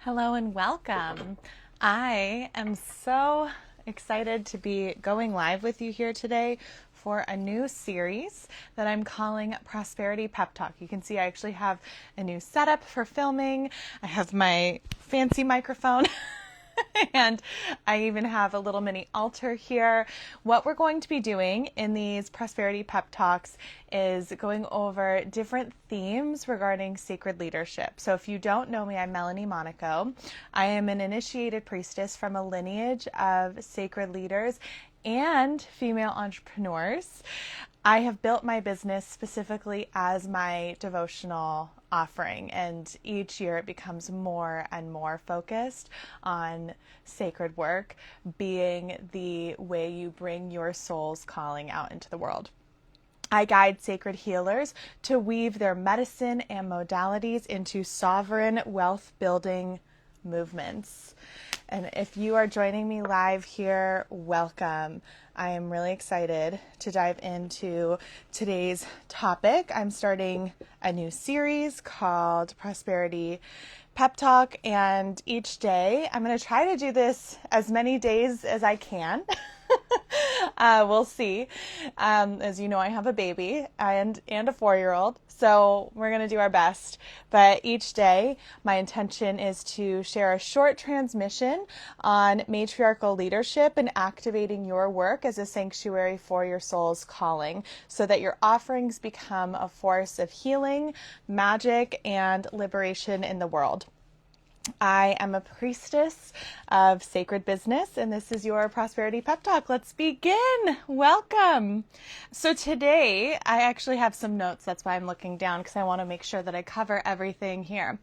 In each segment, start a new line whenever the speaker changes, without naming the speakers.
Hello and welcome. I am so excited to be going live with you here today for a new series that I'm calling Prosperity Pep Talk. You can see I actually have a new setup for filming. I have my fancy microphone. And I even have a little mini altar here. What we're going to be doing in these Prosperity Pep Talks is going over different themes regarding sacred leadership. So if you don't know me, I'm Melanie Monaco. I am an initiated priestess from a lineage of sacred leaders and female entrepreneurs. I have built my business specifically as my devotional offering, and each year it becomes more and more focused on sacred work being the way you bring your soul's calling out into the world. I guide sacred healers to weave their medicine and modalities into sovereign wealth building movements. And if you are joining me live here, welcome. I am really excited to dive into today's topic. I'm starting a new series called Prosperity Pep Talk, and each day I'm going to try to do this as many days as I can. We'll see. As you know, I have a baby and a 4-year-old, so we're going to do our best. But each day, my intention is to share a short transmission on matriarchal leadership and activating your work as a sanctuary for your soul's calling, so that your offerings become a force of healing, magic, and liberation in the world. I am a priestess of sacred business, and this is your Prosperity Pep Talk. Let's begin. Welcome. So today, I actually have some notes. That's why I'm looking down, because I want to make sure that I cover everything here.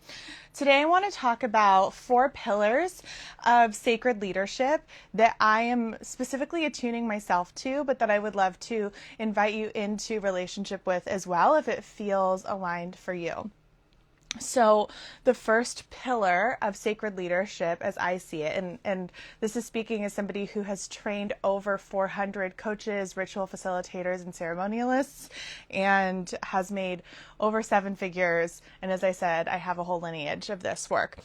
Today, I want to talk about 4 pillars of sacred leadership that I am specifically attuning myself to, but that I would love to invite you into relationship with as well, if it feels aligned for you. So the first pillar of sacred leadership, as I see it, and this is speaking as somebody who has trained over 400 coaches, ritual facilitators, and ceremonialists, and has made over 7 figures. And as I said, I have a whole lineage of this work.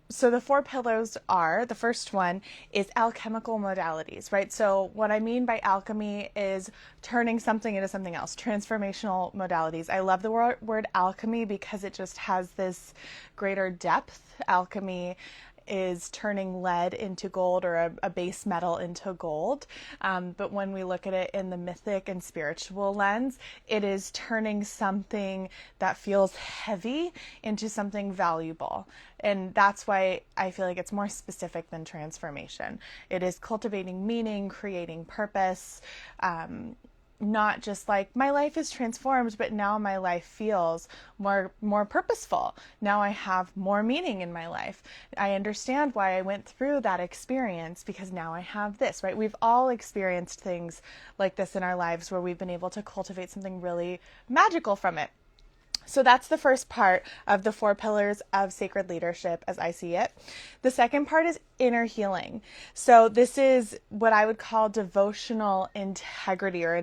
So the 4 pillars are, the first one is alchemical modalities, right? So what I mean by alchemy is turning something into something else, transformational modalities. I love the word alchemy because it just has this greater depth. Alchemy is turning lead into gold, or a base metal into gold. But when we look at it in the mythic and spiritual lens, it is turning something that feels heavy into something valuable. And that's why I feel like it's more specific than transformation. It is cultivating meaning, creating purpose, not just like my life is transformed, but now my life feels more purposeful. Now I have more meaning in my life. I understand why I went through that experience because now I have this, right? We've all experienced things like this in our lives where we've been able to cultivate something really magical from it. So that's the first part of the 4 pillars of sacred leadership as I see it. The second part is inner healing. So this is what I would call devotional integrity, or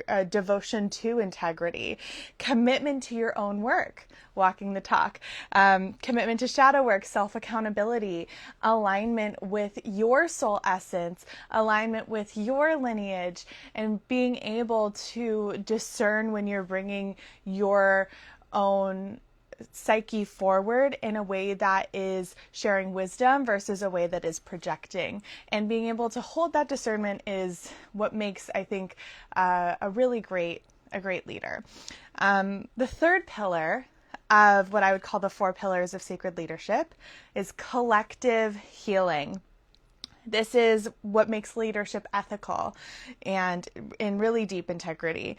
a devotion to integrity, commitment to your own work, walking the talk, commitment to shadow work, self-accountability, alignment with your soul essence, alignment with your lineage, and being able to discern when you're bringing your own psyche forward in a way that is sharing wisdom versus a way that is projecting. And being able to hold that discernment is what makes, I think, a great leader. The third pillar of what I would call the 4 pillars of sacred leadership is collective healing. This is what makes leadership ethical and in really deep integrity.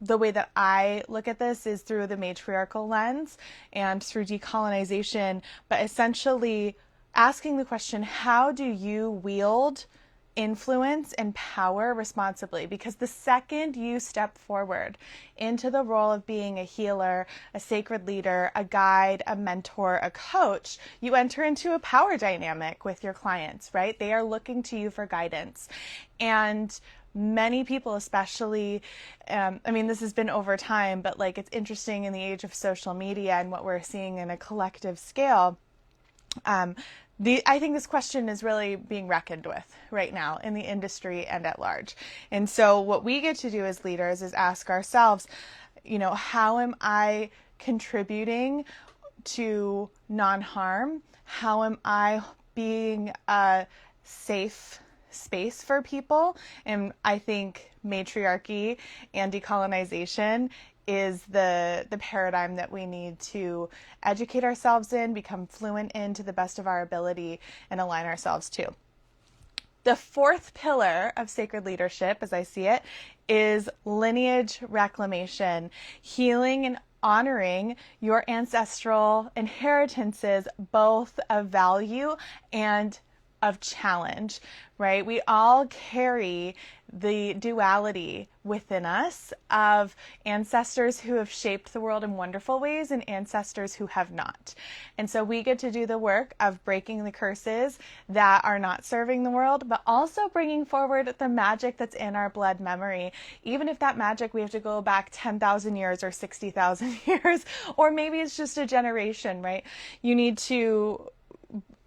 The way that I look at this is through the matriarchal lens and through decolonization, but essentially asking the question, how do you wield influence and power responsibly? Because the second you step forward into the role of being a healer, a sacred leader, a guide, a mentor, a coach, you enter into a power dynamic with your clients, right? They are looking to you for guidance. And many people, especially, this has been over time, but like it's interesting in the age of social media and what we're seeing in a collective scale, I think this question is really being reckoned with right now in the industry and at large. And so what we get to do as leaders is ask ourselves, how am I contributing to non-harm? How am I being a safe space for people? And I think matriarchy and decolonization is the paradigm that we need to educate ourselves in, become fluent in to the best of our ability, and align ourselves to. The fourth pillar of sacred leadership, as I see it, is lineage reclamation, healing and honoring your ancestral inheritances, both of value and of challenge, right? We all carry the duality within us of ancestors who have shaped the world in wonderful ways and ancestors who have not. And so we get to do the work of breaking the curses that are not serving the world, but also bringing forward the magic that's in our blood memory. Even if that magic, we have to go back 10,000 years or 60,000 years, or maybe it's just a generation, right? You need to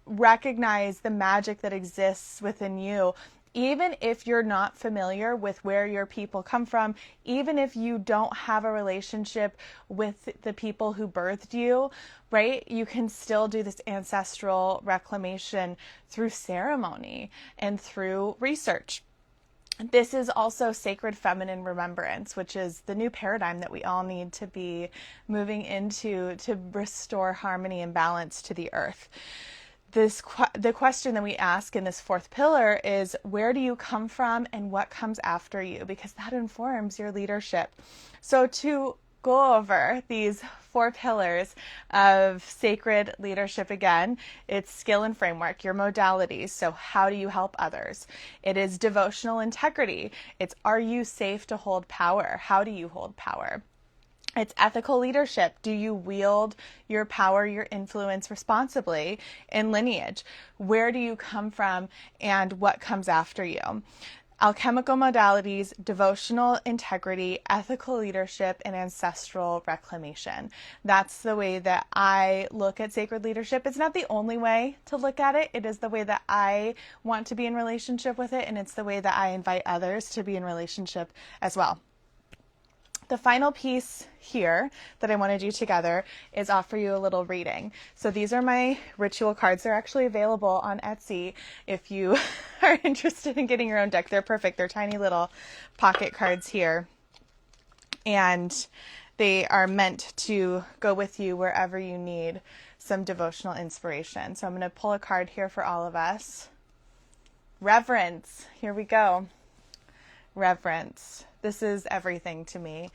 recognize the magic that exists within you, even if you're not familiar with where your people come from, even if you don't have a relationship with the people who birthed you, right? You can still do this ancestral reclamation through ceremony and through research. This is also sacred feminine remembrance, which is the new paradigm that we all need to be moving into to restore harmony and balance to the earth. The question that we ask in this fourth pillar is, where do you come from and what comes after you? Because that informs your leadership. So to go over these four pillars of sacred leadership again, it's skill and framework, your modalities. So how do you help others? It is devotional integrity. It's, are you safe to hold power? How do you hold power? It's ethical leadership. Do you wield your power, your influence responsibly? In lineage, where do you come from and what comes after you? Alchemical modalities, devotional integrity, ethical leadership, and ancestral reclamation. That's the way that I look at sacred leadership. It's not the only way to look at it. It is the way that I want to be in relationship with it, and it's the way that I invite others to be in relationship as well. The final piece here that I want to do together is offer you a little reading. So these are my ritual cards. They're actually available on Etsy if you are interested in getting your own deck. They're perfect. They're tiny little pocket cards here. And they are meant to go with you wherever you need some devotional inspiration. So I'm going to pull a card here for all of us. Reverence. Here we go. Reverence. This is everything to me.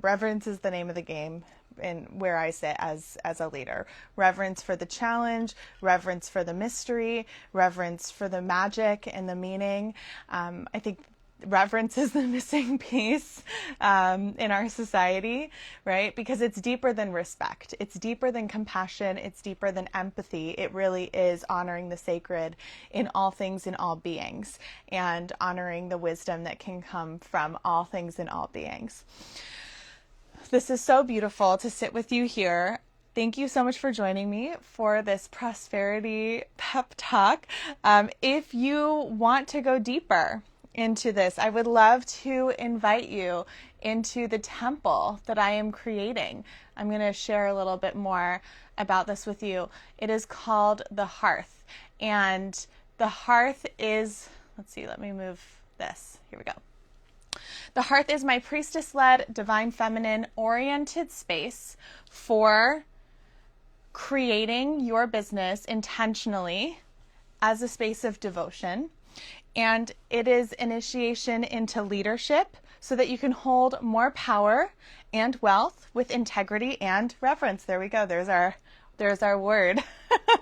Reverence is the name of the game in where I sit as a leader. Reverence for the challenge, reverence for the mystery, reverence for the magic and the meaning. I think reverence is the missing piece in our society, right? Because it's deeper than respect. It's deeper than compassion. It's deeper than empathy. It really is honoring the sacred in all things, in all beings, and honoring the wisdom that can come from all things and all beings. This is so beautiful to sit with you here. Thank you so much for joining me for this Prosperity Pep Talk. If you want to go deeper into this, I would love to invite you into the temple that I am creating. I'm going to share a little bit more about this with you. It is called the Hearth. And the Hearth is, let's see, let me move this. Here we go. The Hearth is my priestess-led, divine feminine oriented space for creating your business intentionally as a space of devotion. And it is initiation into leadership so that you can hold more power and wealth with integrity and reverence. There we go. There's our word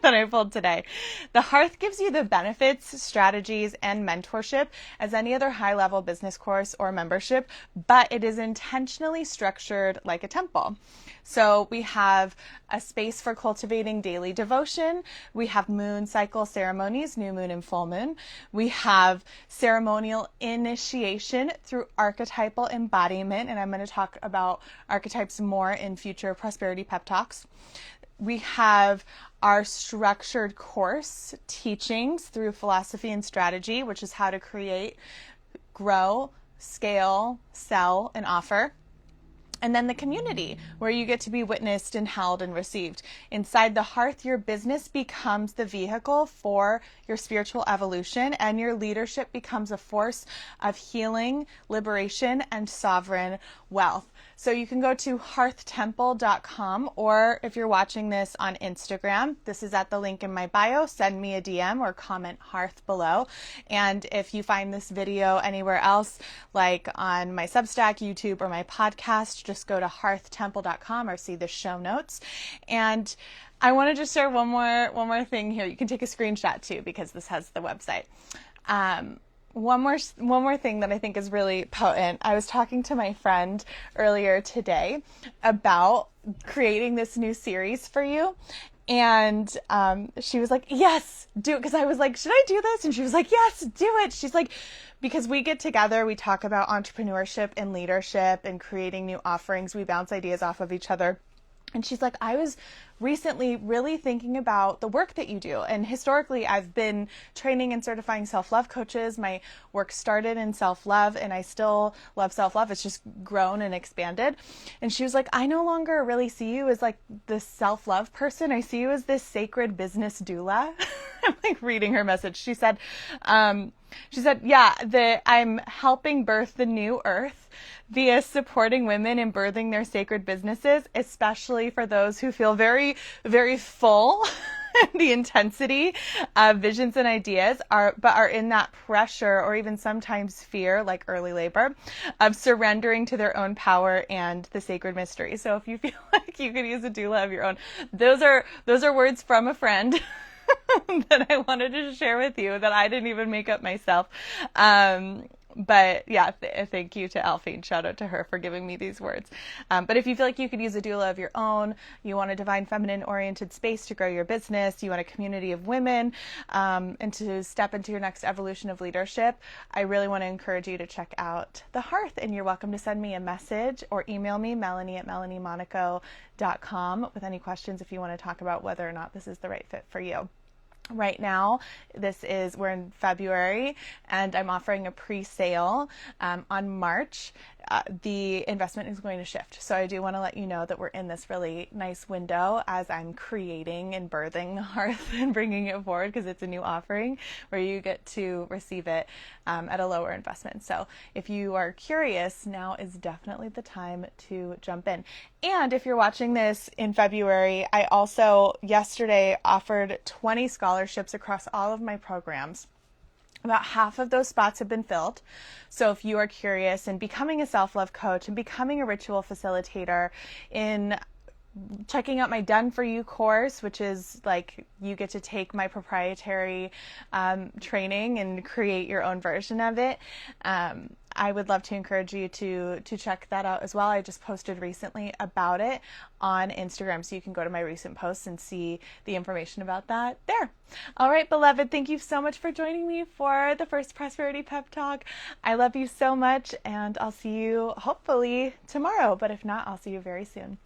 that I pulled today. The Hearth gives you the benefits, strategies, and mentorship as any other high-level business course or membership, but it is intentionally structured like a temple. So we have a space for cultivating daily devotion. We have moon cycle ceremonies, new moon and full moon. We have ceremonial initiation through archetypal embodiment, and I'm going to talk about archetypes more in future Prosperity Pep Talks. We have our structured course teachings through philosophy and strategy, which is how to create, grow, scale, sell, and offer. And then the community, where you get to be witnessed and held and received. Inside the Hearth, your business becomes the vehicle for your spiritual evolution, and your leadership becomes a force of healing, liberation, and sovereign wealth. So you can go to hearthtemple.com, or if you're watching this on Instagram, this is at the link in my bio. Send me a DM or comment Hearth below. And if you find this video anywhere else, like on my Substack, YouTube, or my podcast, just go to hearthtemple.com or see the show notes. And I want to just share one more thing here. You can take a screenshot too, because this has the website. One more thing that I think is really potent. I was talking to my friend earlier today about creating this new series for you. And she was like, yes, do it. Because I was like, should I do this? And she was like, yes, do it. She's like, because we get together, we talk about entrepreneurship and leadership and creating new offerings. We bounce ideas off of each other. And she's like, I was recently really thinking about the work that you do. And historically, I've been training and certifying self-love coaches. My work started in self-love, and I still love self-love. It's just grown and expanded. And she was like, I no longer really see you as like this self-love person. I see you as this sacred business doula. I'm like reading her message. She said, yeah, I'm helping birth the new earth via supporting women in birthing their sacred businesses, especially for those who feel very, very full. The intensity of visions and ideas are in that pressure or even sometimes fear, like early labor, of surrendering to their own power and the sacred mystery. So if you feel like you could use a doula of your own, those are words from a friend that I wanted to share with you that I didn't even make up myself. But yeah, thank you to Alphine. Shout out to her for giving me these words. But if you feel like you could use a doula of your own, you want a divine feminine oriented space to grow your business, you want a community of women, and to step into your next evolution of leadership, I really want to encourage you to check out the Hearth. And you're welcome to send me a message or email me, melanie@melaniemonaco.com, with any questions if you want to talk about whether or not this is the right fit for you. Right now, we're in February, and I'm offering a pre-sale on March. The investment is going to shift. So I do want to let you know that we're in this really nice window as I'm creating and birthing the Hearth and bringing it forward, because it's a new offering where you get to receive it at a lower investment. So if you are curious, now is definitely the time to jump in. And if you're watching this in February, I also yesterday offered 20 scholarships across all of my programs. About half of those spots have been filled. So if you are curious in becoming a self-love coach and becoming a ritual facilitator, in checking out my Done For You course, which is like you get to take my proprietary training and create your own version of it, I would love to encourage you to check that out as well. I just posted recently about it on Instagram, so you can go to my recent posts and see the information about that there. All right, beloved, thank you so much for joining me for the first Prosperity Pep Talk. I love you so much, and I'll see you hopefully tomorrow, but if not, I'll see you very soon.